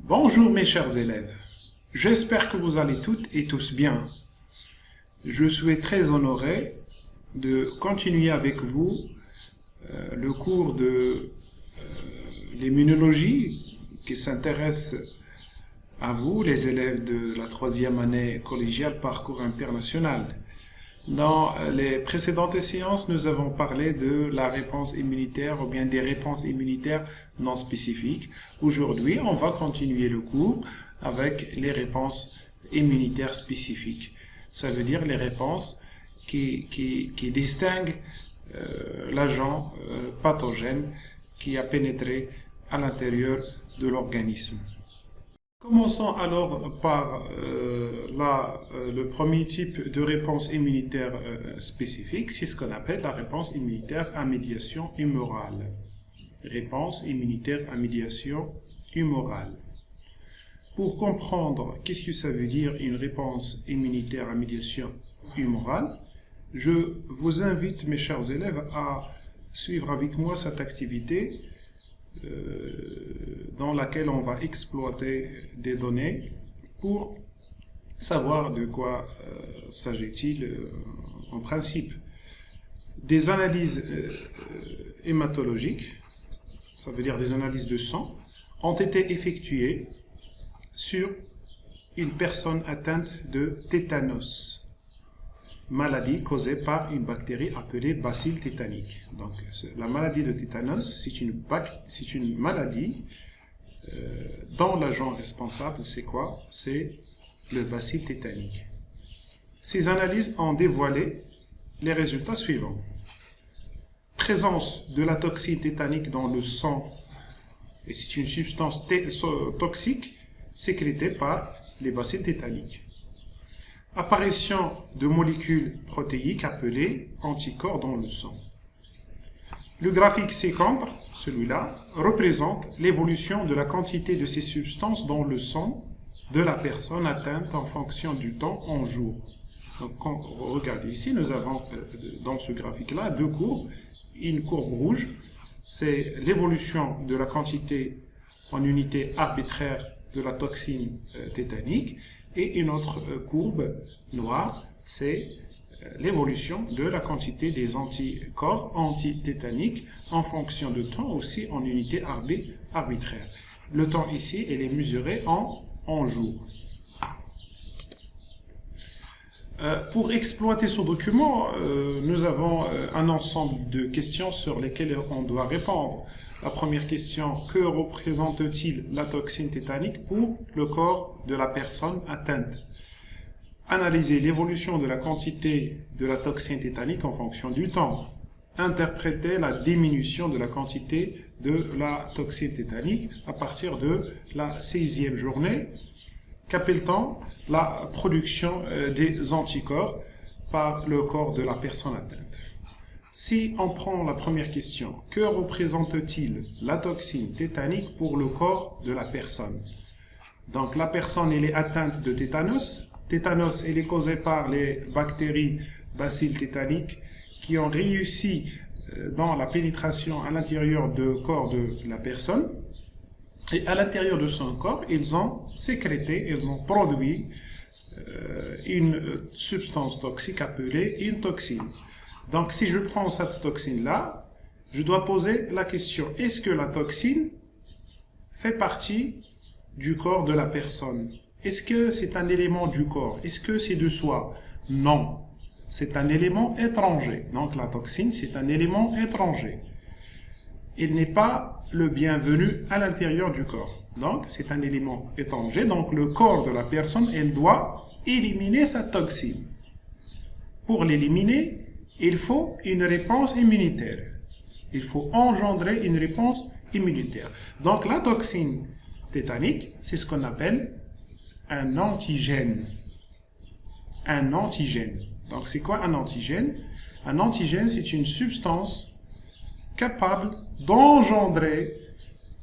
Bonjour mes chers élèves, j'espère que vous allez toutes et tous bien. Je suis très honoré de continuer avec vous le cours de l'immunologie qui s'intéresse à vous, les élèves de la 3e année collégiale Parcours International. Dans les précédentes séances, nous avons parlé de la réponse immunitaire ou bien des réponses immunitaires non spécifiques. Aujourd'hui, on va continuer le cours avec les réponses immunitaires spécifiques. Ça veut dire les réponses qui distinguent l'agent pathogène qui a pénétré à l'intérieur de l'organisme. Commençons alors par le premier type de réponse immunitaire spécifique, c'est ce qu'on appelle la réponse immunitaire à médiation humorale. Réponse immunitaire à médiation humorale. Pour comprendre qu'est-ce que ça veut dire une réponse immunitaire à médiation humorale, je vous invite, mes chers élèves, à suivre avec moi cette activité dans laquelle on va exploiter des données pour savoir de quoi s'agit-il en principe. Des analyses hématologiques, ça veut dire des analyses de sang, ont été effectuées sur une personne atteinte de tétanos, maladie causée par une bactérie appelée bacille tétanique. Donc, la maladie de tétanos, c'est une maladie dont l'agent responsable, c'est quoi? C'est le bacille tétanique. Ces analyses ont dévoilé les résultats suivants. Présence de la toxine tétanique dans le sang, et c'est une substance toxique sécrétée par les bacilles tétaniques. Apparition de molécules protéiques appelées anticorps dans le sang. Le graphique ci-contre, celui-là, représente l'évolution de la quantité de ces substances dans le sang de la personne atteinte en fonction du temps en jours. Donc, quand vous regardez ici, nous avons dans ce graphique-là deux courbes. Une courbe rouge, c'est l'évolution de la quantité en unité arbitraire de la toxine tétanique. Et une autre courbe noire, c'est l'évolution de la quantité des anticorps antitétaniques en fonction de temps, aussi en unité arbitraire. Le temps ici, il est mesuré en jours. Pour exploiter ce document, nous avons un ensemble de questions sur lesquelles on doit répondre. La première question, que représente-t-il la toxine tétanique pour le corps de la personne atteinte? Analyser l'évolution de la quantité de la toxine tétanique en fonction du temps. Interpréter la diminution de la quantité de la toxine tétanique à partir de la 6e journée. Qu'appelle-t-on la production des anticorps par le corps de la personne atteinte? Si on prend la première question, que représente-t-il la toxine tétanique pour le corps de la personne? Donc la personne, elle est atteinte de tétanos. Tétanos, elle est causée par les bactéries bacilles tétaniques qui ont réussi dans la pénétration à l'intérieur du corps de la personne. Et à l'intérieur de son corps, ils ont sécrété, ils ont produit une substance toxique appelée une toxine. Donc, si je prends cette toxine-là, je dois poser la question, est-ce que la toxine fait partie du corps de la personne? Est-ce que c'est un élément du corps? Est-ce que c'est de soi? Non, c'est un élément étranger. Donc, la toxine, c'est un élément étranger. Il n'est pas le bienvenu à l'intérieur du corps. Donc, c'est un élément étranger. Donc, le corps de la personne, elle doit éliminer cette toxine. Pour l'éliminer, il faut une réponse immunitaire. Il faut engendrer une réponse immunitaire. Donc, la toxine tétanique, c'est ce qu'on appelle un antigène. Un antigène. Donc, c'est quoi un antigène? Un antigène, c'est une substance capable d'engendrer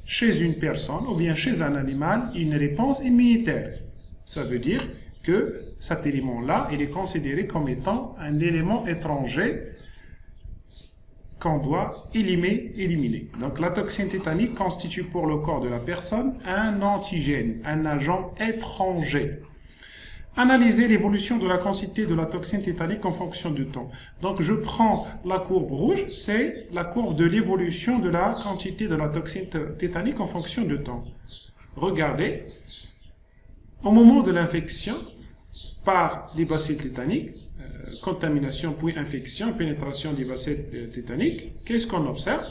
chez une personne ou bien chez un animal une réponse immunitaire. Ça veut dire que cet élément-là, il est considéré comme étant un élément étranger qu'on doit éliminer. Donc la toxine tétanique constitue pour le corps de la personne un antigène, un agent étranger. Analyser l'évolution de la quantité de la toxine tétanique en fonction du temps. Donc je prends la courbe rouge, c'est la courbe de l'évolution de la quantité de la toxine tétanique en fonction du temps. Regardez, au moment de l'infection par les bacilles tétaniques, contamination puis infection, pénétration des bacilles tétaniques, qu'est-ce qu'on observe?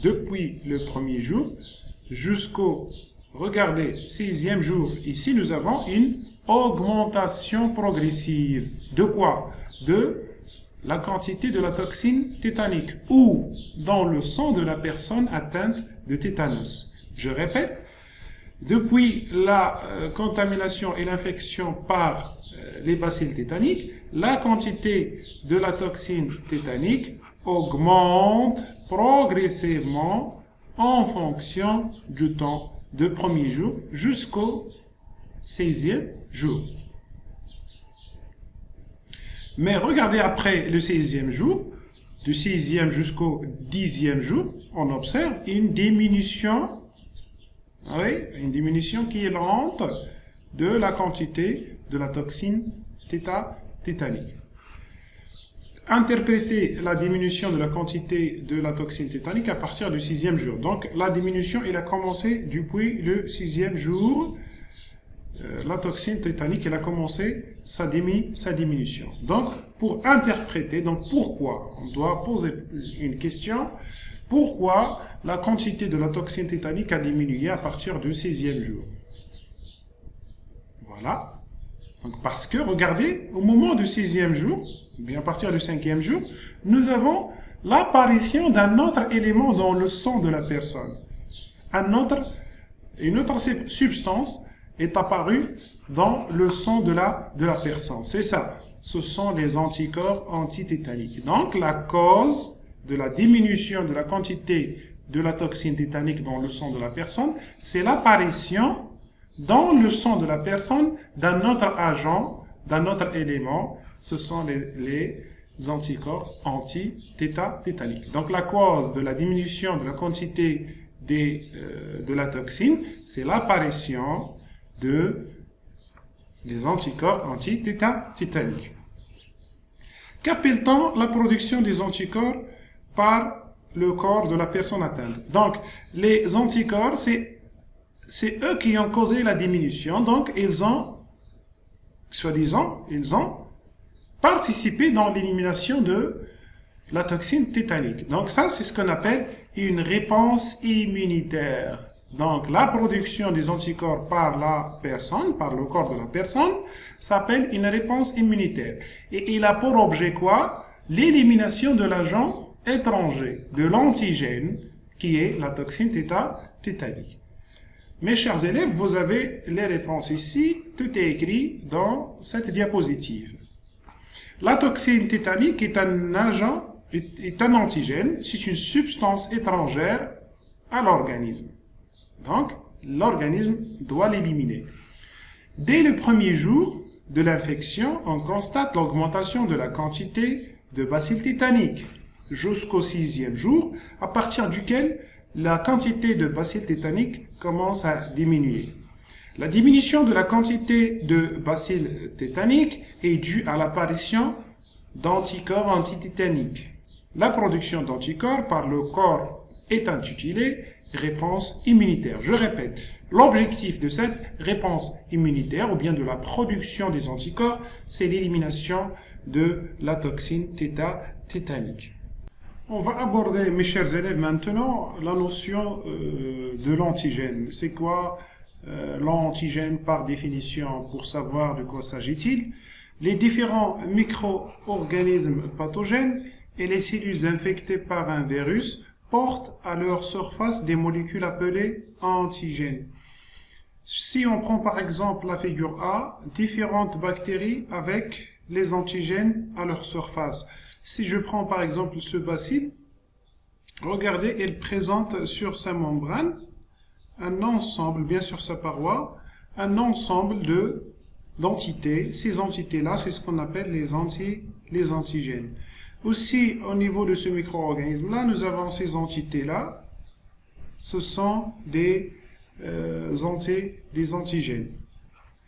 Depuis le premier jour jusqu'au, regardez, 6e jour, ici nous avons une augmentation progressive. De quoi? De la quantité de la toxine tétanique ou dans le sang de la personne atteinte de tétanos. Je répète, depuis la contamination et l'infection par les bacilles tétaniques, la quantité de la toxine tétanique augmente progressivement en fonction du temps de premier jour jusqu'au 16e jour. Mais regardez après le 16e jour, du 6e jusqu'au 10e jour, on observe une diminution, une diminution qui est lente de la quantité de la toxine tétanique. Interpréter la diminution de la quantité de la toxine tétanique à partir du 6e jour. Donc la diminution, elle a commencé depuis le 6e jour. La toxine tétanique, elle a commencé sa diminution. Donc, pour interpréter, donc pourquoi, on doit poser une question, pourquoi la quantité de la toxine tétanique a diminué à partir du 6e jour? Voilà. Donc, parce que, regardez, au moment du 6e jour, bien à partir du 5e jour, nous avons l'apparition d'un autre élément dans le sang de la personne. Une autre substance est apparue dans le sang de la personne. C'est ça. Ce sont les anticorps antitétaniques. Donc, la cause de la diminution de la quantité de la toxine tétanique dans le sang de la personne, c'est l'apparition dans le sang de la personne d'un autre agent, d'un autre élément. Ce sont les anticorps anti-tétaniques. Donc, la cause de la diminution de la quantité de la toxine, c'est l'apparition des anticorps anti-tétaniques. Qu'appelle-t-on la production des anticorps par le corps de la personne atteinte? Donc, les anticorps, c'est eux qui ont causé la diminution. Donc, ils ont, soi-disant, participé dans l'élimination de la toxine tétanique. Donc, ça, c'est ce qu'on appelle une réponse immunitaire. Donc, la production des anticorps par la personne, par le corps de la personne, s'appelle une réponse immunitaire. Et il a pour objet quoi? L'élimination de l'agent étranger, de l'antigène, qui est la toxine tétanique. Mes chers élèves, vous avez les réponses ici. Tout est écrit dans cette diapositive. La toxine tétanique est un agent, est un antigène, c'est une substance étrangère à l'organisme. Donc, l'organisme doit l'éliminer. Dès le premier jour de l'infection, on constate l'augmentation de la quantité de bacilles tétaniques jusqu'au 6e jour, à partir duquel la quantité de bacilles tétaniques commence à diminuer. La diminution de la quantité de bacilles tétaniques est due à l'apparition d'anticorps antitétaniques. La production d'anticorps par le corps est intitulée réponse immunitaire. Je répète, l'objectif de cette réponse immunitaire ou bien de la production des anticorps, c'est l'élimination de la toxine tétanique. On va aborder, mes chers élèves, maintenant la notion de l'antigène. C'est quoi l'antigène par définition? Pour savoir de quoi s'agit-il? Les différents micro-organismes pathogènes et les cellules infectées par un virus portent à leur surface des molécules appelées antigènes. Si on prend par exemple la figure A, différentes bactéries avec les antigènes à leur surface. Si je prends par exemple ce bacille, regardez, il présente sur sa membrane un ensemble, bien sur sa paroi, un ensemble d'entités. Ces entités-là, c'est ce qu'on appelle les antigènes. Aussi, au niveau de ce micro-organisme-là, nous avons ces entités-là. Ce sont des antigènes.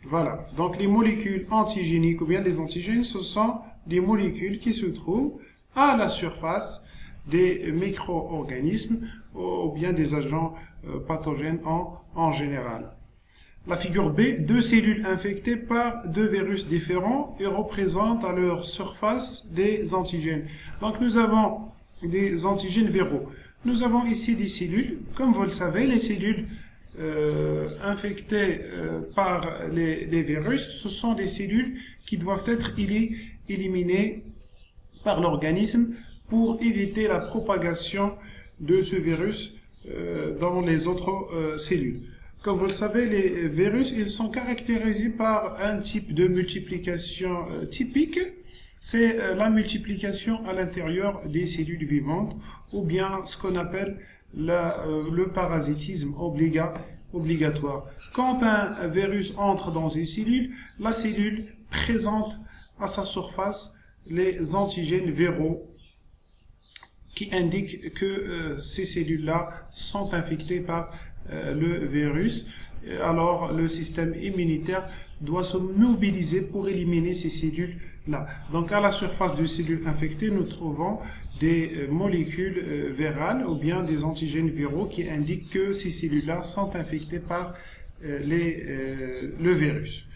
Voilà. Donc, les molécules antigéniques ou bien les antigènes, ce sont des molécules qui se trouvent à la surface des micro-organismes ou bien des agents pathogènes en général. La figure B, deux cellules infectées par deux virus différents et représentent à leur surface des antigènes. Donc nous avons des antigènes viraux. Nous avons ici des cellules. Comme vous le savez, les cellules infectées par les virus, ce sont des cellules qui doivent être éliminées par l'organisme pour éviter la propagation de ce virus dans les autres cellules. Comme vous le savez, les virus, ils sont caractérisés par un type de multiplication typique. C'est la multiplication à l'intérieur des cellules vivantes ou bien ce qu'on appelle le parasitisme obligatoire. Quand un virus entre dans une cellule, la cellule présente à sa surface les antigènes viraux qui indiquent que ces cellules-là sont infectées par le virus. Alors le système immunitaire doit se mobiliser pour éliminer ces cellules-là. Donc à la surface de cellules infectées, nous trouvons des molécules virales ou bien des antigènes viraux qui indiquent que ces cellules-là sont infectées par le virus.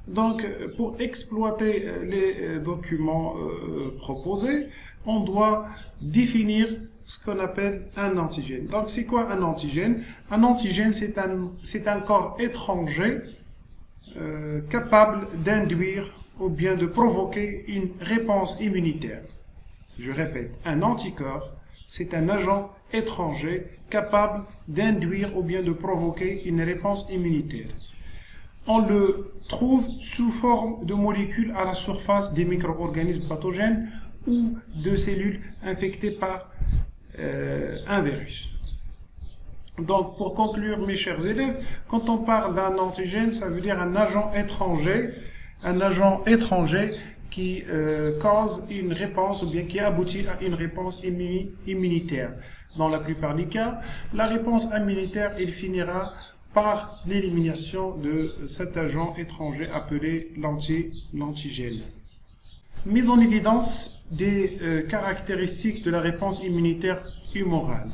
Donc, pour exploiter les documents proposés, on doit définir ce qu'on appelle un antigène. Donc, c'est quoi un antigène? Un antigène, c'est un corps étranger capable d'induire ou bien de provoquer une réponse immunitaire. Je répète, un anticorps, c'est un agent étranger capable d'induire ou bien de provoquer une réponse immunitaire. On le trouve sous forme de molécules à la surface des micro-organismes pathogènes ou de cellules infectées par un virus. Donc, pour conclure, mes chers élèves, quand on parle d'un antigène, ça veut dire un agent étranger qui cause une réponse ou bien qui aboutit à une réponse immunitaire. Dans la plupart des cas, la réponse immunitaire, il finira par l'élimination de cet agent étranger appelé l'antigène. Mise en évidence des caractéristiques de la réponse immunitaire humorale.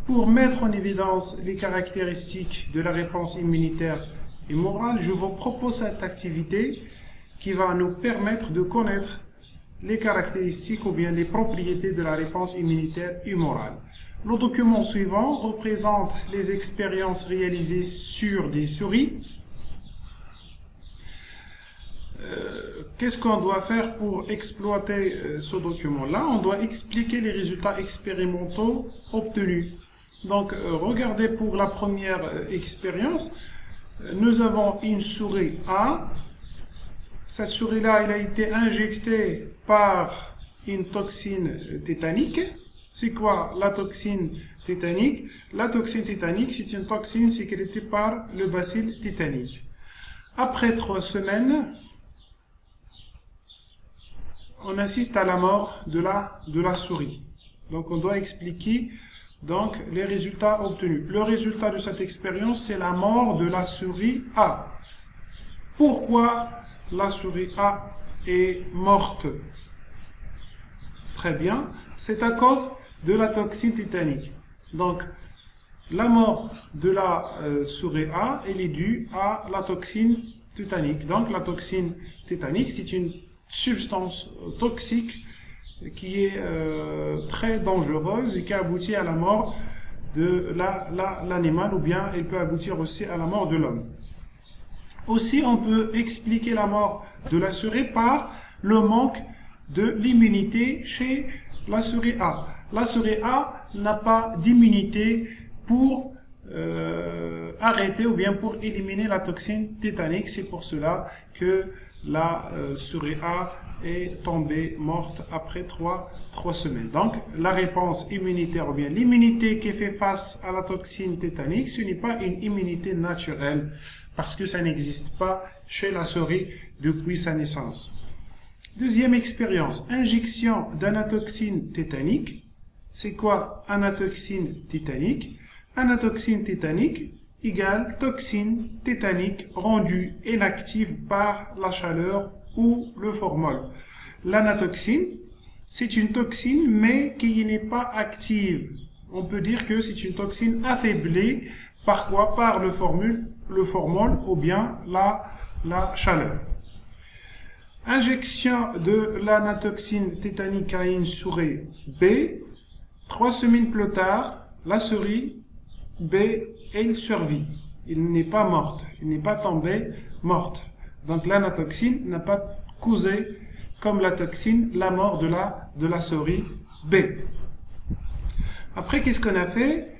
Pour mettre en évidence les caractéristiques de la réponse immunitaire humorale, je vous propose cette activité qui va nous permettre de connaître les caractéristiques ou bien les propriétés de la réponse immunitaire humorale. Le document suivant représente les expériences réalisées sur des souris. Qu'est-ce qu'on doit faire pour exploiter ce document-là? On doit expliquer les résultats expérimentaux obtenus. Donc, regardez pour la première expérience. Nous avons une souris A. Cette souris-là, elle a été injectée par une toxine tétanique. C'est quoi la toxine tétanique? La toxine tétanique, c'est une toxine sécrétée par le bacille tétanique. Après 3 semaines, on assiste à la mort de la souris. Donc, on doit expliquer donc les résultats obtenus. Le résultat de cette expérience, c'est la mort de la souris A. Pourquoi la souris A est morte? Très bien, c'est à cause de la toxine tétanique. Donc, la mort de la souris A, elle est due à la toxine tétanique. Donc, la toxine tétanique, c'est une substance toxique qui est très dangereuse et qui aboutit à la mort de l'animal ou bien elle peut aboutir aussi à la mort de l'homme. Aussi, on peut expliquer la mort de la souris par le manque de l'immunité chez la souris A. La souris A n'a pas d'immunité pour arrêter ou bien pour éliminer la toxine tétanique. C'est pour cela que la souris A est tombée morte après 3 semaines. Donc, la réponse immunitaire ou bien l'immunité qui fait face à la toxine tétanique, ce n'est pas une immunité naturelle parce que ça n'existe pas chez la souris depuis sa naissance. Deuxième expérience, injection d'anatoxine tétanique. C'est quoi anatoxine tétanique? Anatoxine tétanique égale toxine tétanique rendue inactive par la chaleur ou le formol. L'anatoxine, c'est une toxine mais qui n'est pas active. On peut dire que c'est une toxine affaiblie par quoi? Par le formol ou bien la chaleur. Injection de l'anatoxine tétanique à une souris B. 3 semaines plus tard, la souris B, elle survit. Elle n'est pas morte. Elle n'est pas tombée morte. Donc l'anatoxine n'a pas causé, comme la toxine, la mort de la souris B. Après, qu'est-ce qu'on a fait?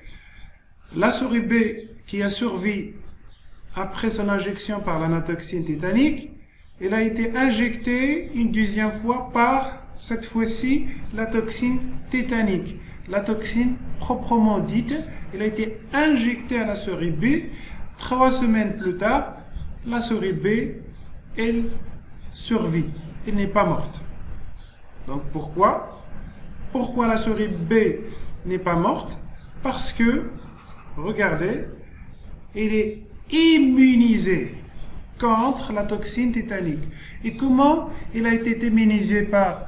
La souris B qui a survécu après son injection par l'anatoxine tétanique, elle a été injectée une deuxième fois par, cette fois-ci, la toxine tétanique. La toxine proprement dite, elle a été injectée à la souris B. 3 semaines plus tard, la souris B, elle survit. Elle n'est pas morte. Donc pourquoi? Pourquoi la souris B n'est pas morte? Parce que, regardez, elle est immunisée contre la toxine tétanique. Et comment elle a été immunisée par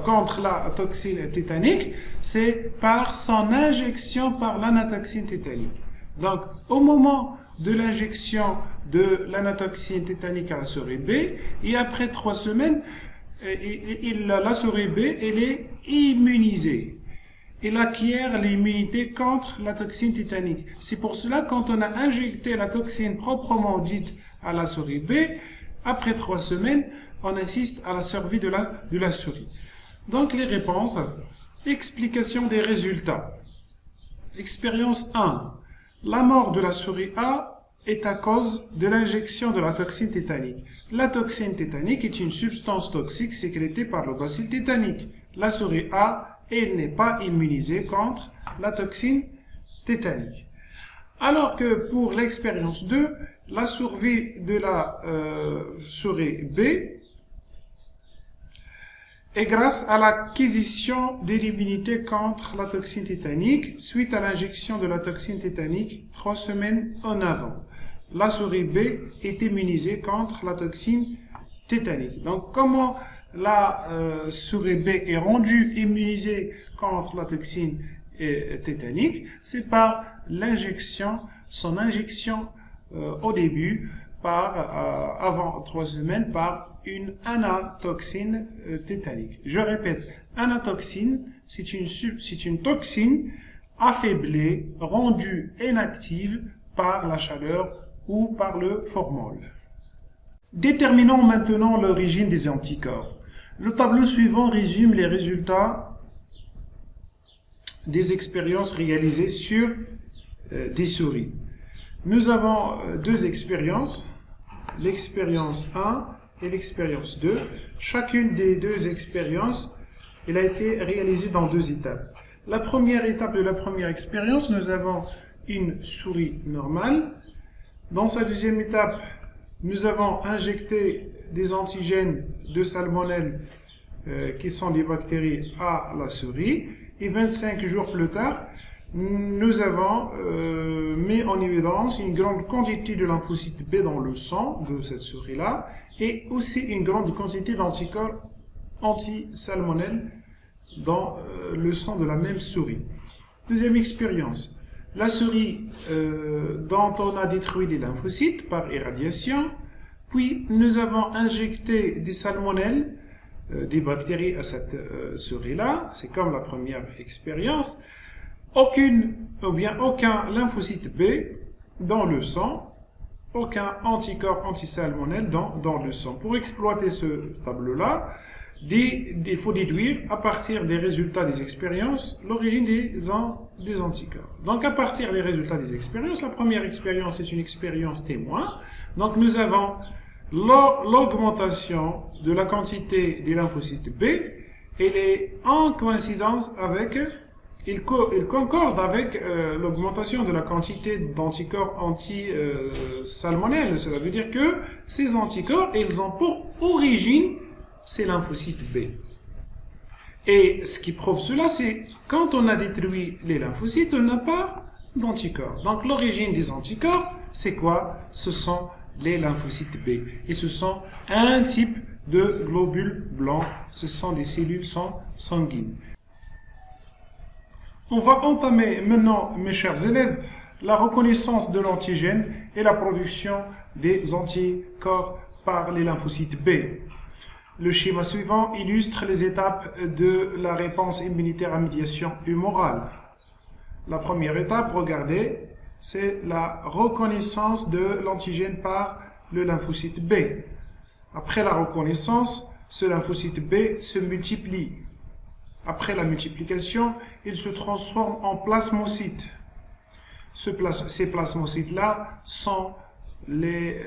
contre la toxine tétanique? C'est par son injection par l'anatoxine tétanique. Donc, au moment de l'injection de l'anatoxine tétanique à la souris B, et après 3 semaines, la souris B, elle est immunisée. Elle acquiert l'immunité contre la toxine tétanique. C'est pour cela, quand on a injecté la toxine proprement dite à la souris B, après 3 semaines, on assiste à la survie de la souris. Donc, les réponses. Explication des résultats. Expérience 1. La mort de la souris A est à cause de l'injection de la toxine tétanique. La toxine tétanique est une substance toxique sécrétée par le bacille tétanique. La souris A, elle n'est pas immunisée contre la toxine tétanique. Alors que pour l'expérience 2, la survie de la souris B est grâce à l'acquisition de l'immunité contre la toxine tétanique suite à l'injection de la toxine tétanique 3 semaines en avant. La souris B est immunisée contre la toxine tétanique. Donc, comment la souris B est rendue immunisée contre la toxine tétanique? C'est par son injection au début, avant 3 semaines, par une anatoxine tétanique. Je répète, anatoxine, c'est une toxine affaiblie, rendue inactive par la chaleur ou par le formol. Déterminons maintenant l'origine des anticorps. Le tableau suivant résume les résultats des expériences réalisées sur des souris. Nous avons 2 expériences, l'expérience 1 et l'expérience 2. Chacune des 2 expériences, elle a été réalisée dans 2 étapes. La première étape de la première expérience, nous avons une souris normale. Dans sa deuxième étape, nous avons injecté des antigènes de salmonelle qui sont des bactéries à la souris. Et 25 jours plus tard, nous avons mis en évidence une grande quantité de lymphocytes B dans le sang de cette souris-là et aussi une grande quantité d'anticorps anti-salmonelle dans le sang de la même souris. Deuxième expérience. La souris dont on a détruit les lymphocytes par irradiation, puis nous avons injecté des salmonelles, des bactéries à cette souris-là, c'est comme la première expérience, aucun lymphocyte B dans le sang, aucun anticorps anti-salmonelle dans le sang. Pour exploiter ce tableau-là, il faut déduire à partir des résultats des expériences l'origine des anticorps. Donc à partir des résultats des expériences, la première expérience est une expérience témoin. Donc nous avons l'augmentation de la quantité des lymphocytes B, elle est en coïncidence avec il concorde avec l'augmentation de la quantité d'anticorps anti-salmonelle. Cela veut dire que ces anticorps, ils ont pour origine ces lymphocytes B. Et ce qui prouve cela, c'est quand on a détruit les lymphocytes, on n'a pas d'anticorps. Donc l'origine des anticorps, c'est quoi? Ce sont les lymphocytes B. Et ce sont un type de globules blancs. Ce sont des cellules sanguines. On va entamer maintenant, mes chers élèves, la reconnaissance de l'antigène et la production des anticorps par les lymphocytes B. Le schéma suivant illustre les étapes de la réponse immunitaire à médiation humorale. La première étape, regardez, c'est la reconnaissance de l'antigène par le lymphocyte B. Après la reconnaissance, ce lymphocyte B se multiplie. Après la multiplication, il se transforme en plasmocytes. Ces plasmocytes-là sont les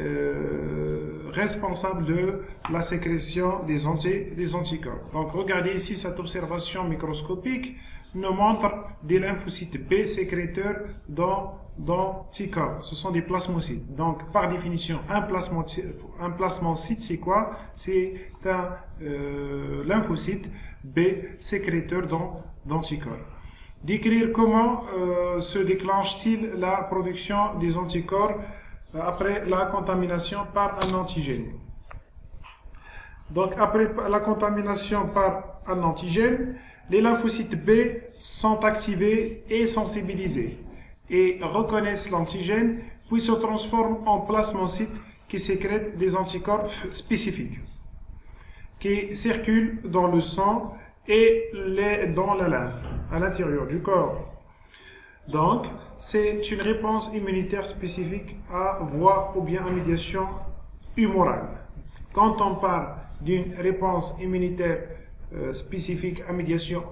responsables de la sécrétion des anticorps. Donc regardez ici, cette observation microscopique nous montre des lymphocytes B sécréteurs d'anticorps. Ce sont des plasmocytes. Donc par définition, un plasmocyte c'est quoi? C'est un lymphocyte B sécréteur d'anticorps. Décrire comment se déclenche-t-il la production des anticorps après la contamination par un antigène. Donc après la contamination par un antigène, les lymphocytes B sont activés et sensibilisés et reconnaissent l'antigène puis se transforment en plasmocytes qui sécrètent des anticorps spécifiques qui circulent dans le sang et dans la lymphe à l'intérieur du corps. Donc, c'est une réponse immunitaire spécifique à voie ou bien à médiation humorale. Quand on parle d'une réponse immunitaire spécifique à médiation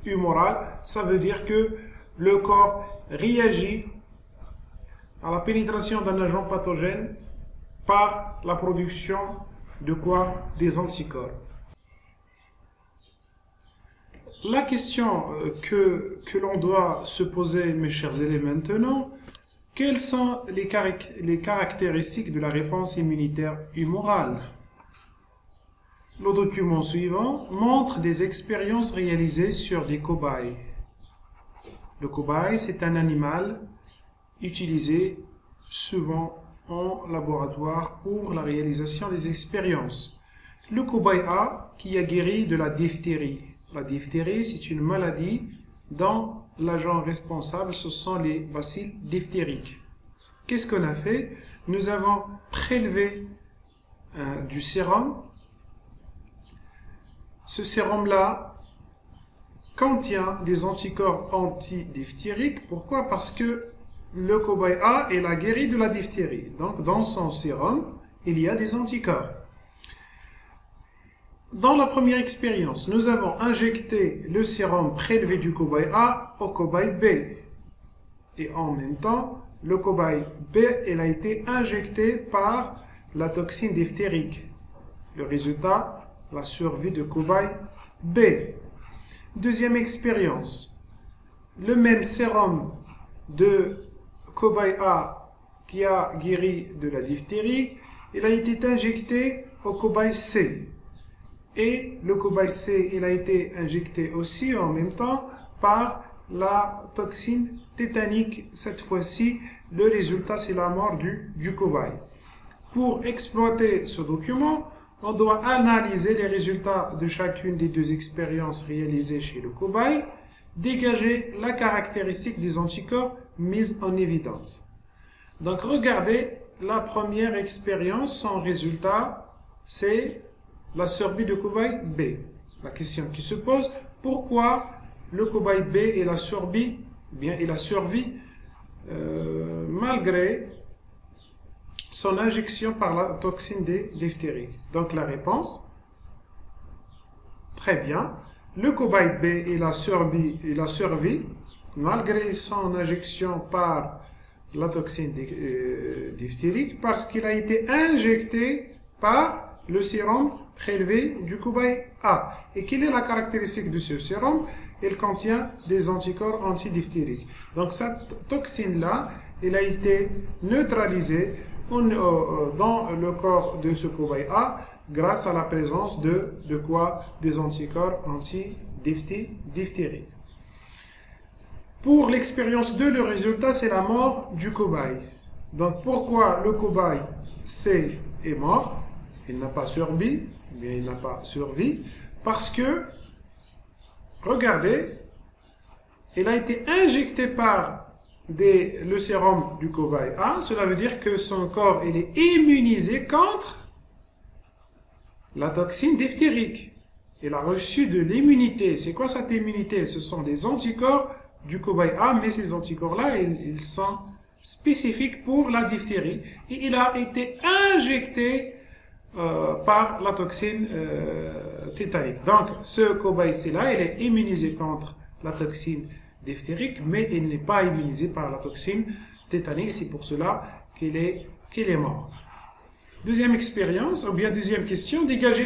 humorale, ça veut dire que le corps réagit à la pénétration d'un agent pathogène par la production de quoi? Des anticorps. La question que l'on doit se poser, mes chers élèves, maintenant, quelles sont les caractéristiques de la réponse immunitaire humorale? Le document suivant montre des expériences réalisées sur des cobayes. Le cobaye, c'est un animal utilisé souvent en laboratoire pour la réalisation des expériences. Le cobaye A qui a guéri de la diphtérie. La diphtérie, c'est une maladie dont l'agent responsable, ce sont les bacilles diphtériques. Qu'est-ce qu'on a fait? Nous avons prélevé du sérum. Ce sérum-là contient des anticorps antidiphtériques. Pourquoi? Parce que le cobaye A, il a guéri de la diphtérie. Donc, dans son sérum, il y a des anticorps. Dans la première expérience, nous avons injecté le sérum prélevé du cobaye A au cobaye B. Et en même temps, le cobaye B il a été injecté par la toxine diphtérique. Le résultat, la survie de cobaye B. Deuxième expérience, le même sérum de cobaye A qui a guéri de la diphtérie, il a été injecté au cobaye C. Et le cobaye C, il a été injecté aussi en même temps par la toxine tétanique. Cette fois-ci, le résultat, c'est la mort du cobaye. Pour exploiter ce document, on doit analyser les résultats de chacune des deux expériences réalisées chez le cobaye, dégager la caractéristique des anticorps mise en évidence. Donc, regardez la première expérience, son résultat, c'est la survie de cobaye B. La question qui se pose, pourquoi le cobaye B il a survécu malgré son injection par la toxine diphtérique? Donc la réponse, très bien, le cobaye B il a survécu malgré son injection par la toxine diphtérique parce qu'il a été injecté par le sérum prélevé du cobaye A. Et quelle est la caractéristique de ce sérum? Il contient des anticorps antidiphtériques. Donc cette toxine-là, elle a été neutralisée dans le corps de ce cobaye A grâce à la présence de quoi? Des anticorps antidiphtériques. Pour l'expérience 2, le résultat, c'est la mort du cobaye. Donc pourquoi le cobaye C est mort? Il n'a pas survécu, mais il n'a pas survécu parce que, regardez, il a été injecté par le sérum du cobaye A. Cela veut dire que son corps il est immunisé contre la toxine diphtérique. Il a reçu de l'immunité. C'est quoi cette immunité? Ce sont des anticorps du cobaye A, mais ces anticorps-là, ils sont spécifiques pour la diphtérie. Et il a été injecté par la toxine tétanique. Donc, ce cobaye-là, il est immunisé contre la toxine diphtérique, mais il n'est pas immunisé par la toxine tétanique. C'est pour cela qu'il est mort. Deuxième expérience, ou bien deuxième question, dégager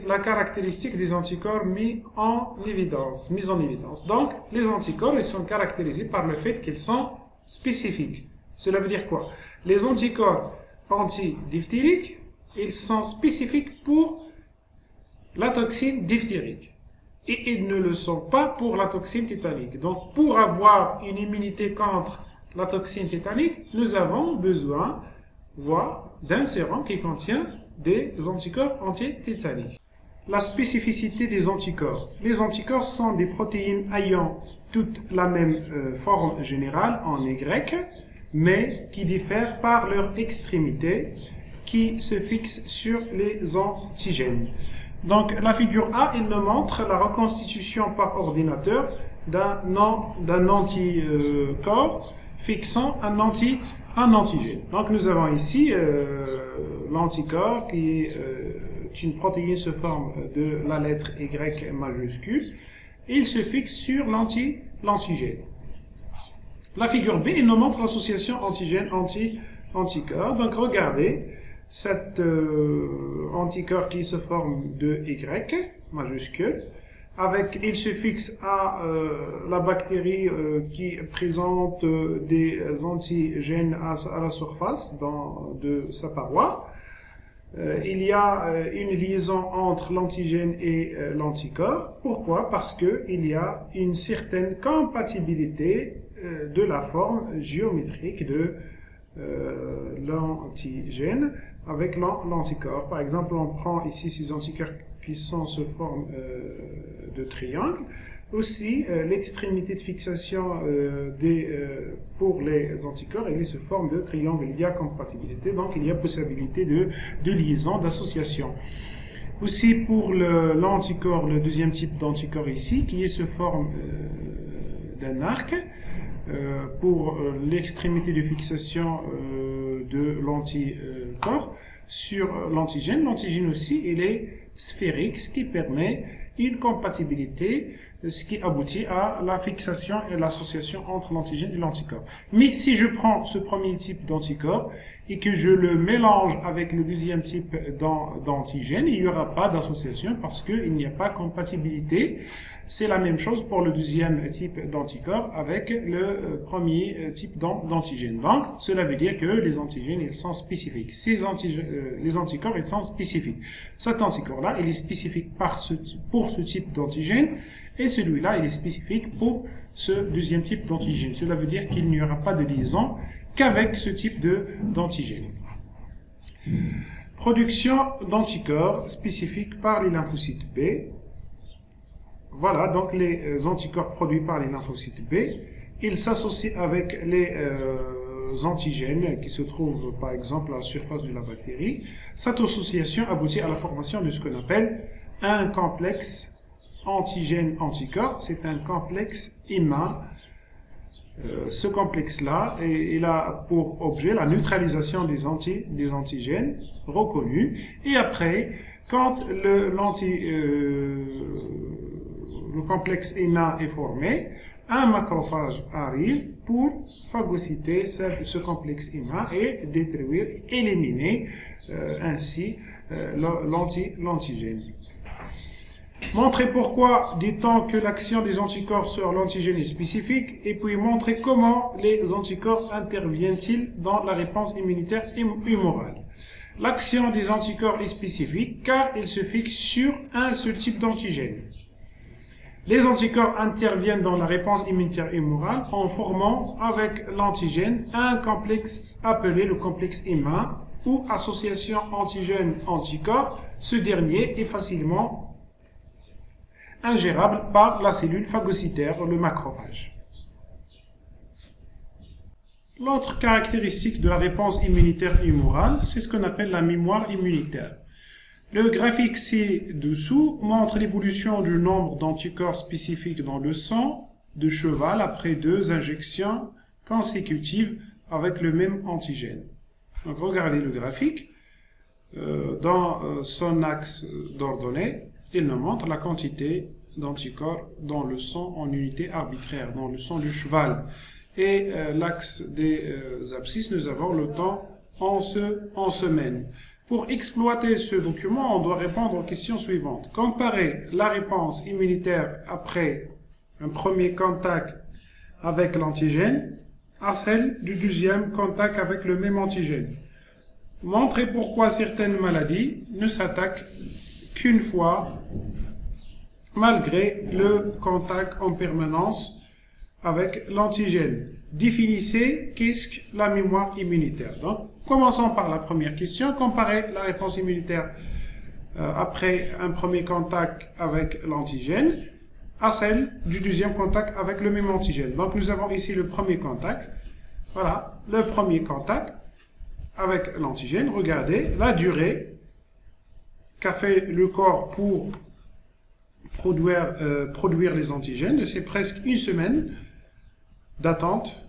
la caractéristique des anticorps mis en évidence. Donc, les anticorps, ils sont caractérisés par le fait qu'ils sont spécifiques. Cela veut dire quoi? Les anticorps antidiphtériques, ils sont spécifiques pour la toxine diphtérique. Et ils ne le sont pas pour la toxine tétanique. Donc, pour avoir une immunité contre la toxine tétanique, nous avons besoin d'un sérum qui contient des anticorps anti-tétaniques. La spécificité des anticorps. Les anticorps sont des protéines ayant toute la même forme générale en Y, mais qui diffèrent par leur extrémité, qui se fixent sur les antigènes. Donc la figure A, il nous montre la reconstitution par ordinateur d'un anticorps fixant un antigène. Donc nous avons ici l'anticorps qui est une protéine sous forme de la lettre Y majuscule. Il se fixe sur l'antigène. La figure B, il nous montre l'association antigène-anticorps. Donc regardez cet anticorps qui se forme de Y majuscule. Il se fixe à la bactérie qui présente des antigènes à la surface de sa paroi. Il y a une liaison entre l'antigène et l'anticorps. Pourquoi? Parce qu'il y a une certaine compatibilité de la forme géométrique de l'antigène avec l'anticorps. Par exemple, on prend ici ces anticorps qui sont sous forme de triangle. Aussi, l'extrémité de fixation pour les anticorps, elle est sous forme de triangle. Il y a compatibilité, donc il y a possibilité de liaison, d'association. Aussi, pour l'anticorps, le deuxième type d'anticorps ici, qui est sous forme d'un arc, pour l'extrémité de fixation de l'anticorps sur l'antigène. L'antigène aussi, il est sphérique, ce qui permet une compatibilité, ce qui aboutit à la fixation et l'association entre l'antigène et l'anticorps. Mais si je prends ce premier type d'anticorps et que je le mélange avec le deuxième type d'antigène, il n'y aura pas d'association parce qu'il n'y a pas compatibilité. C'est la même chose pour le deuxième type d'anticorps avec le premier type d'antigène. Donc, cela veut dire que les antigènes, ils sont spécifiques. Les anticorps, ils sont spécifiques. Cet anticorps-là, il est spécifique pour ce type d'antigène et celui-là, il est spécifique pour ce deuxième type d'antigène. Cela veut dire qu'il n'y aura pas de liaison qu'avec ce type d'antigène. Production d'anticorps spécifiques par les lymphocytes B. Voilà, donc les anticorps produits par les lymphocytes B, ils s'associent avec les antigènes qui se trouvent par exemple à la surface de la bactérie. Cette association aboutit à la formation de ce qu'on appelle un complexe antigène-anticorps. C'est un complexe immun. Ce complexe-là, il a pour objet la neutralisation des antigènes reconnus. Et après, quand le complexe immun est formé, un macrophage arrive pour phagocyter ce complexe humain et détruire, éliminer ainsi l'antigène. Montrer pourquoi dit-on que l'action des anticorps sur l'antigène est spécifique, et puis montrer comment les anticorps interviennent-ils dans la réponse immunitaire humorale. L'action des anticorps est spécifique car il se fixe sur un seul type d'antigène. Les anticorps interviennent dans la réponse immunitaire humorale en formant avec l'antigène un complexe appelé le complexe humain ou association antigène-anticorps. Ce dernier est facilement ingérable par la cellule phagocytaire, le macrophage. L'autre caractéristique de la réponse immunitaire humorale, c'est ce qu'on appelle la mémoire immunitaire. Le graphique ci-dessous montre l'évolution du nombre d'anticorps spécifiques dans le sang de cheval après 2 injections consécutives avec le même antigène. Donc regardez le graphique. Dans son axe d'ordonnée, il nous montre la quantité d'anticorps dans le sang en unité arbitraire, dans le sang du cheval. Et l'axe des abscisses, nous avons le temps en semaines. Pour exploiter ce document, on doit répondre aux questions suivantes. Comparer la réponse immunitaire après un premier contact avec l'antigène à celle du deuxième contact avec le même antigène. Montrer pourquoi certaines maladies ne s'attaquent qu'une fois malgré le contact en permanence avec l'antigène. Définissez qu'est-ce que la mémoire immunitaire. Donc, commençons par la première question. Comparer la réponse immunitaire après un premier contact avec l'antigène à celle du deuxième contact avec le même antigène. Donc, nous avons ici le premier contact. Voilà, le premier contact avec l'antigène. Regardez la durée qu'a fait le corps pour produire les antigènes. C'est presque une semaine d'attente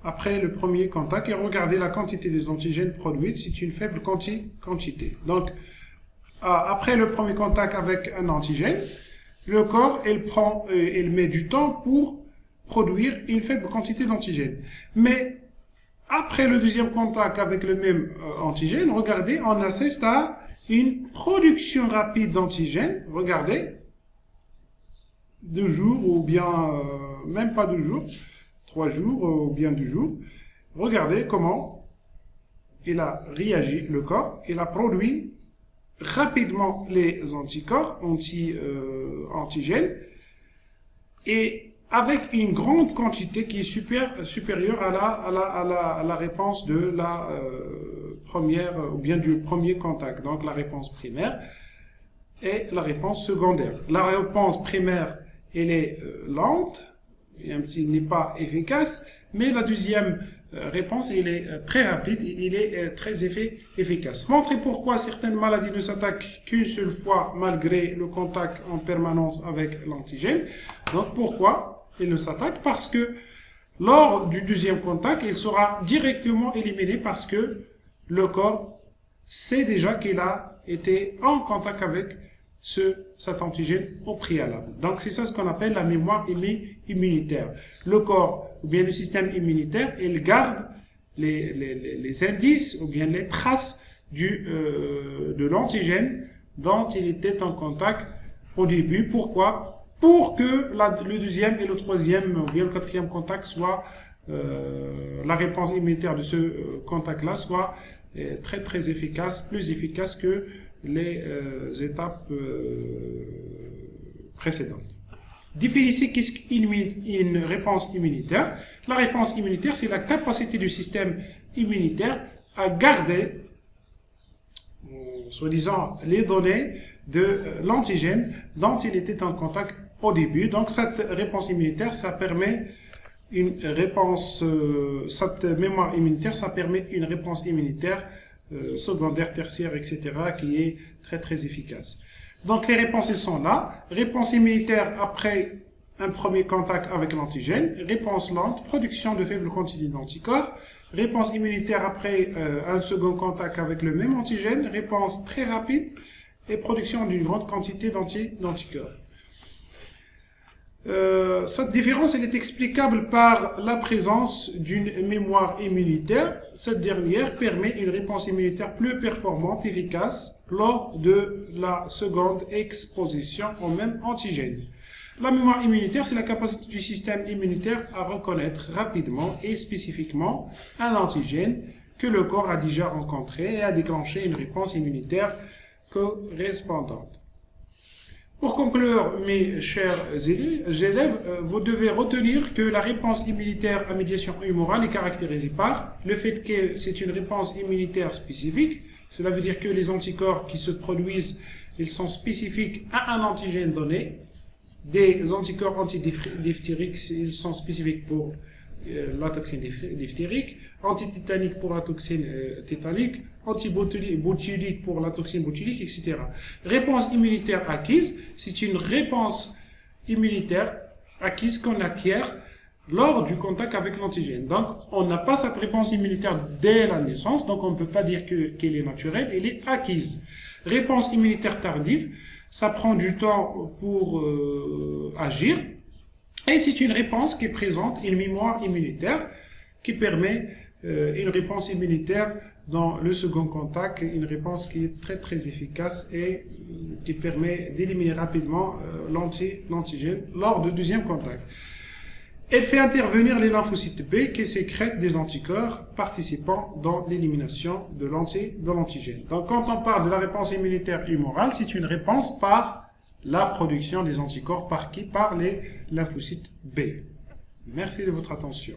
après le premier contact, et regardez la quantité des antigènes produites, c'est une faible quantité. Donc, après le premier contact avec un antigène, le corps, il met du temps pour produire une faible quantité d'antigènes. Mais après le deuxième contact avec le même antigène, regardez, on assiste à une production rapide d'antigènes. Regardez, 2 jours ou bien même pas 2 jours, 3 jours ou bien 2 jours. Regardez comment il a réagi, le corps. Il a produit rapidement les anticorps, antigènes, et avec une grande quantité qui est supérieure à la réponse de la première, ou bien du premier contact. Donc la réponse primaire et la réponse secondaire. La réponse primaire, elle est lente, il n'est pas efficace, mais la deuxième réponse, elle est très rapide, il est très efficace. Montrer pourquoi certaines maladies ne s'attaquent qu'une seule fois malgré le contact en permanence avec l'antigène. Donc pourquoi il ne s'attaque? Parce que lors du deuxième contact, il sera directement éliminé parce que le corps sait déjà qu'il a été en contact avec cet antigène au préalable. Donc c'est ça ce qu'on appelle la mémoire immunitaire. Le corps ou bien le système immunitaire, il garde les indices ou bien les traces de l'antigène dont il était en contact au début. Pourquoi? Pour que le deuxième et le troisième ou bien le quatrième contact soit, la réponse immunitaire de ce contact-là soit très très efficace, plus efficace que les étapes précédentes. Définissez qu'est-ce qu'une réponse immunitaire. La réponse immunitaire, c'est la capacité du système immunitaire à garder, soi-disant, les données de l'antigène dont il était en contact au début. Donc cette réponse immunitaire, ça permet cette mémoire immunitaire, ça permet une réponse immunitaire secondaire, tertiaire, etc., qui est très très efficace. Donc les réponses, elles sont là. Réponse immunitaire après un premier contact avec l'antigène. Réponse lente, production de faible quantité d'anticorps. Réponse immunitaire après un second contact avec le même antigène. Réponse très rapide et production d'une grande quantité d'anticorps. Cette différence elle est explicable par la présence d'une mémoire immunitaire. Cette dernière permet une réponse immunitaire plus performante, efficace lors de la seconde exposition au même antigène. La mémoire immunitaire, c'est la capacité du système immunitaire à reconnaître rapidement et spécifiquement un antigène que le corps a déjà rencontré et à déclencher une réponse immunitaire correspondante. Pour conclure, mes chers élèves, vous devez retenir que la réponse immunitaire à médiation humorale est caractérisée par le fait que c'est une réponse immunitaire spécifique. Cela veut dire que les anticorps qui se produisent, ils sont spécifiques à un antigène donné. Des anticorps antidiphthériques, ils sont spécifiques pour la toxine diphtérique, antitétanique pour la toxine tétanique, antibotulique pour la toxine botulique, etc. Réponse immunitaire acquise, c'est une réponse immunitaire acquise qu'on acquiert lors du contact avec l'antigène. Donc, on n'a pas cette réponse immunitaire dès la naissance, donc on ne peut pas dire qu'elle est naturelle, elle est acquise. Réponse immunitaire tardive, ça prend du temps pour agir, et c'est une réponse qui présente une mémoire immunitaire qui permet une réponse immunitaire dans le second contact, une réponse qui est très très efficace et qui permet d'éliminer rapidement l'antigène lors du deuxième contact. Elle fait intervenir les lymphocytes B qui sécrètent des anticorps participant dans l'élimination de l'antigène. Donc quand on parle de la réponse immunitaire humorale, c'est une réponse par la production des anticorps par qui? Par les lymphocytes B. Merci de votre attention.